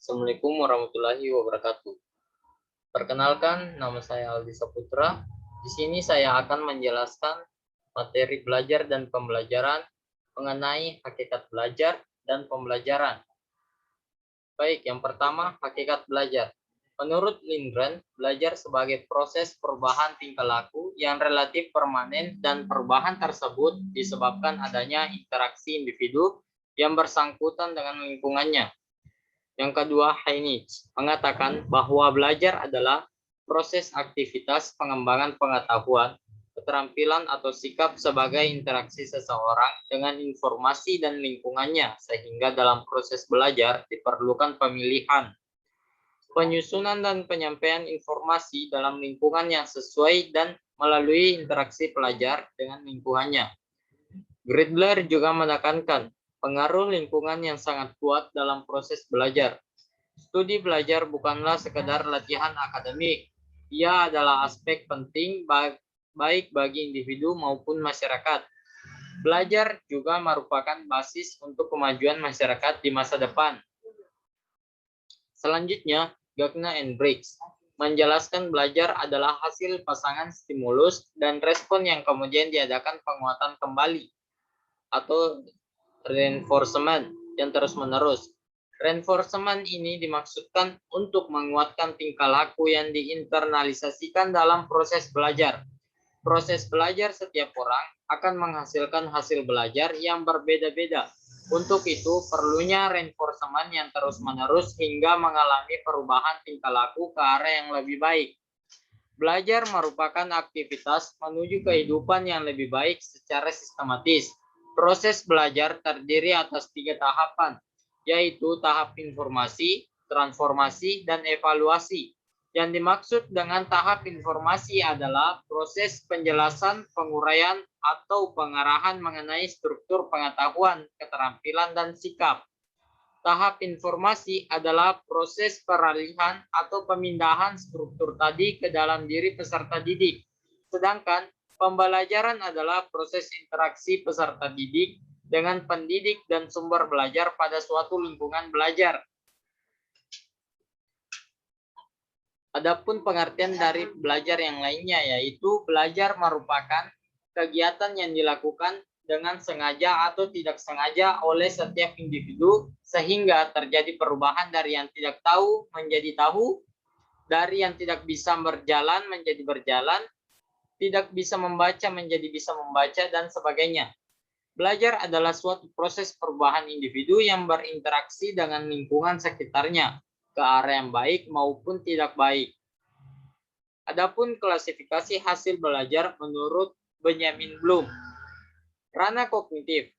Assalamualaikum warahmatullahi wabarakatuh. Perkenalkan, nama saya Aldi Saputra. Di sini saya akan menjelaskan materi belajar dan pembelajaran mengenai hakikat belajar dan pembelajaran. Baik, yang pertama, hakikat belajar. Menurut Lindgren, belajar sebagai proses perubahan tingkah laku yang relatif permanen dan perubahan tersebut disebabkan adanya interaksi individu yang bersangkutan dengan lingkungannya. Yang kedua, Heinrich mengatakan bahwa belajar adalah proses aktivitas pengembangan pengetahuan, keterampilan atau sikap sebagai interaksi seseorang dengan informasi dan lingkungannya, sehingga dalam proses belajar diperlukan pemilihan, penyusunan dan penyampaian informasi dalam lingkungan yang sesuai dan melalui interaksi pelajar dengan lingkungannya. Gridler juga menekankan pengaruh lingkungan yang sangat kuat dalam proses belajar. Studi belajar bukanlah sekedar latihan akademik. Ia adalah aspek penting baik bagi individu maupun masyarakat. Belajar juga merupakan basis untuk kemajuan masyarakat di masa depan. Selanjutnya, Gagna and Briggs menjelaskan belajar adalah hasil pasangan stimulus dan respon yang kemudian diadakan penguatan kembali atau reinforcement yang terus-menerus. Reinforcement ini dimaksudkan untuk menguatkan tingkah laku yang diinternalisasikan dalam proses belajar. Proses belajar setiap orang akan menghasilkan hasil belajar yang berbeda-beda. Untuk itu, perlunya reinforcement yang terus-menerus hingga mengalami perubahan tingkah laku ke arah yang lebih baik. Belajar merupakan aktivitas menuju kehidupan yang lebih baik secara sistematis. Proses belajar terdiri atas 3 tahapan, yaitu tahap informasi, transformasi, dan evaluasi. Yang dimaksud dengan tahap informasi adalah proses penjelasan, penguraian, atau pengarahan mengenai struktur pengetahuan, keterampilan, dan sikap. Tahap informasi adalah proses peralihan atau pemindahan struktur tadi ke dalam diri peserta didik. Sedangkan pembelajaran adalah proses interaksi peserta didik dengan pendidik dan sumber belajar pada suatu lingkungan belajar. Adapun pengertian dari belajar yang lainnya, yaitu belajar merupakan kegiatan yang dilakukan dengan sengaja atau tidak sengaja oleh setiap individu sehingga terjadi perubahan dari yang tidak tahu menjadi tahu, dari yang tidak bisa berjalan menjadi berjalan, tidak bisa membaca menjadi bisa membaca, dan sebagainya. Belajar adalah suatu proses perubahan individu yang berinteraksi dengan lingkungan sekitarnya ke arah yang baik maupun tidak baik. Adapun klasifikasi hasil belajar menurut Benjamin Bloom. Ranah kognitif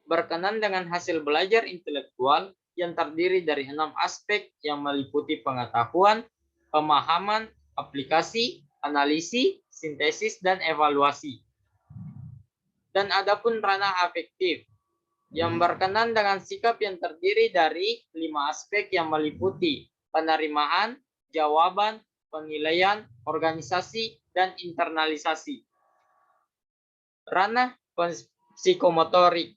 berkenan dengan hasil belajar intelektual yang terdiri dari 6 aspek yang meliputi pengetahuan, pemahaman, aplikasi, analisis, sintesis, dan evaluasi. Dan adapun ranah afektif yang berkenan dengan sikap yang terdiri dari 5 aspek yang meliputi penerimaan, jawaban, penilaian, organisasi, dan internalisasi. Ranah psikomotorik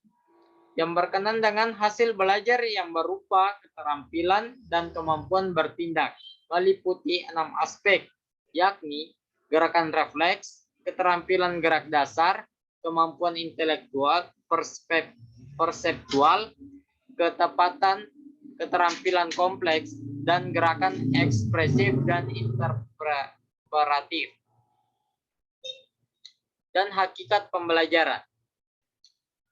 yang berkenan dengan hasil belajar yang berupa keterampilan dan kemampuan bertindak, meliputi 6 aspek, yakni gerakan refleks, keterampilan gerak dasar, kemampuan intelektual, perseptual, ketepatan, keterampilan kompleks, dan gerakan ekspresif dan interpretatif. Dan hakikat pembelajaran.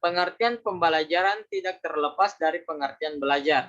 Pengertian pembelajaran tidak terlepas dari pengertian belajar.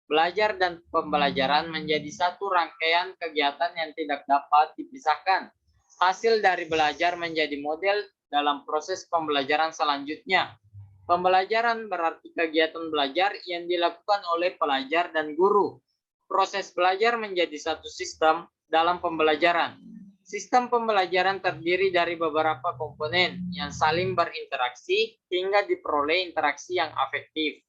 Belajar dan pembelajaran menjadi satu rangkaian kegiatan yang tidak dapat dipisahkan. Hasil dari belajar menjadi model dalam proses pembelajaran selanjutnya. Pembelajaran berarti kegiatan belajar yang dilakukan oleh pelajar dan guru. Proses belajar menjadi satu sistem dalam pembelajaran. Sistem pembelajaran terdiri dari beberapa komponen yang saling berinteraksi hingga diperoleh interaksi yang afektif.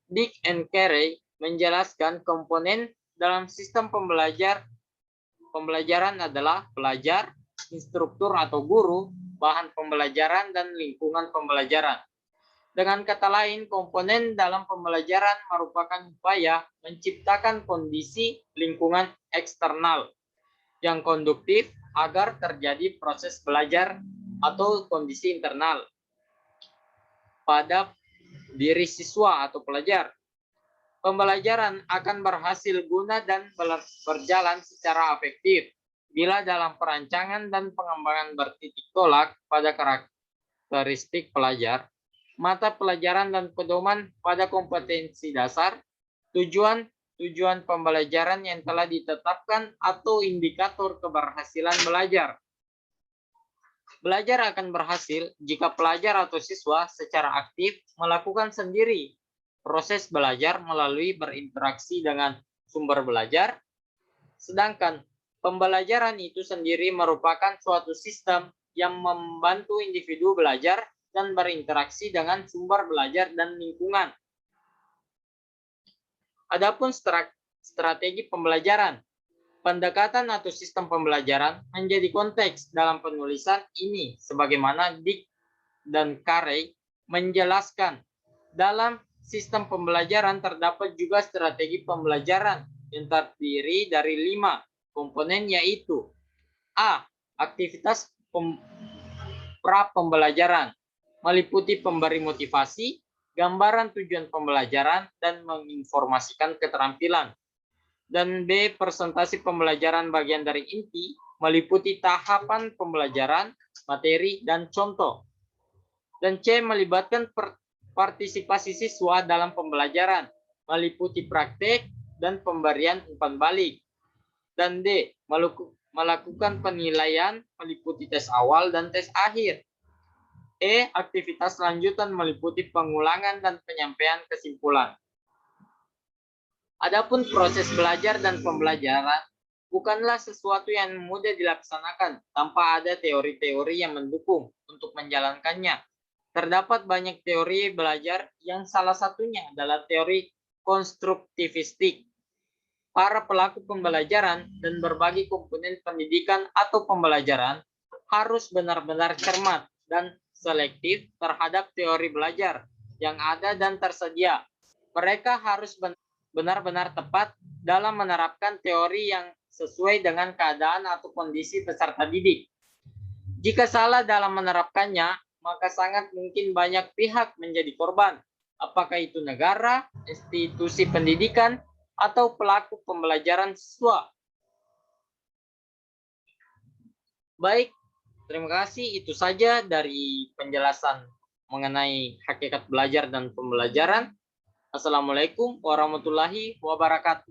Dick and Carey menjelaskan komponen dalam sistem pembelajaran adalah pelajar, instruktur atau guru, bahan pembelajaran, dan lingkungan pembelajaran. Dengan kata lain, komponen dalam pembelajaran merupakan upaya menciptakan kondisi lingkungan eksternal yang konduktif agar terjadi proses belajar atau kondisi internal pada diri siswa atau pelajar. Pembelajaran akan berhasil guna dan berjalan secara efektif bila dalam perancangan dan pengembangan bertitik tolak pada karakteristik pelajar, mata pelajaran dan pedoman pada kompetensi dasar, tujuan pembelajaran yang telah ditetapkan atau indikator keberhasilan belajar. Belajar akan berhasil jika pelajar atau siswa secara aktif melakukan sendiri proses belajar melalui berinteraksi dengan sumber belajar, sedangkan pembelajaran itu sendiri merupakan suatu sistem yang membantu individu belajar dan berinteraksi dengan sumber belajar dan lingkungan. Adapun strategi pembelajaran, pendekatan atau sistem pembelajaran menjadi konteks dalam penulisan ini sebagaimana Dick dan Carey menjelaskan. Dalam sistem pembelajaran terdapat juga strategi pembelajaran yang terdiri dari 5 komponen, yaitu A. Aktivitas pra-pembelajaran, meliputi pemberi motivasi, gambaran tujuan pembelajaran, dan menginformasikan keterampilan. Dan B. Presentasi pembelajaran bagian dari inti, meliputi tahapan pembelajaran, materi, dan contoh. Dan C. Melibatkan partisipasi siswa dalam pembelajaran, meliputi praktek dan pemberian umpan balik. Dan D. Melakukan penilaian, meliputi tes awal dan tes akhir. E. Aktivitas lanjutan, meliputi pengulangan dan penyampaian kesimpulan. Adapun proses belajar dan pembelajaran bukanlah sesuatu yang mudah dilaksanakan tanpa ada teori-teori yang mendukung untuk menjalankannya. Terdapat banyak teori belajar yang salah satunya adalah teori konstruktivistik. Para pelaku pembelajaran dan berbagai komponen pendidikan atau pembelajaran harus benar-benar cermat dan selektif terhadap teori belajar yang ada dan tersedia. Mereka harus benar-benar tepat dalam menerapkan teori yang sesuai dengan keadaan atau kondisi peserta didik. Jika salah dalam menerapkannya, maka sangat mungkin banyak pihak menjadi korban, apakah itu negara, institusi pendidikan, atau pelaku pembelajaran siswa. Baik, terima kasih. Itu saja dari penjelasan mengenai hakikat belajar dan pembelajaran. Assalamualaikum warahmatullahi wabarakatuh.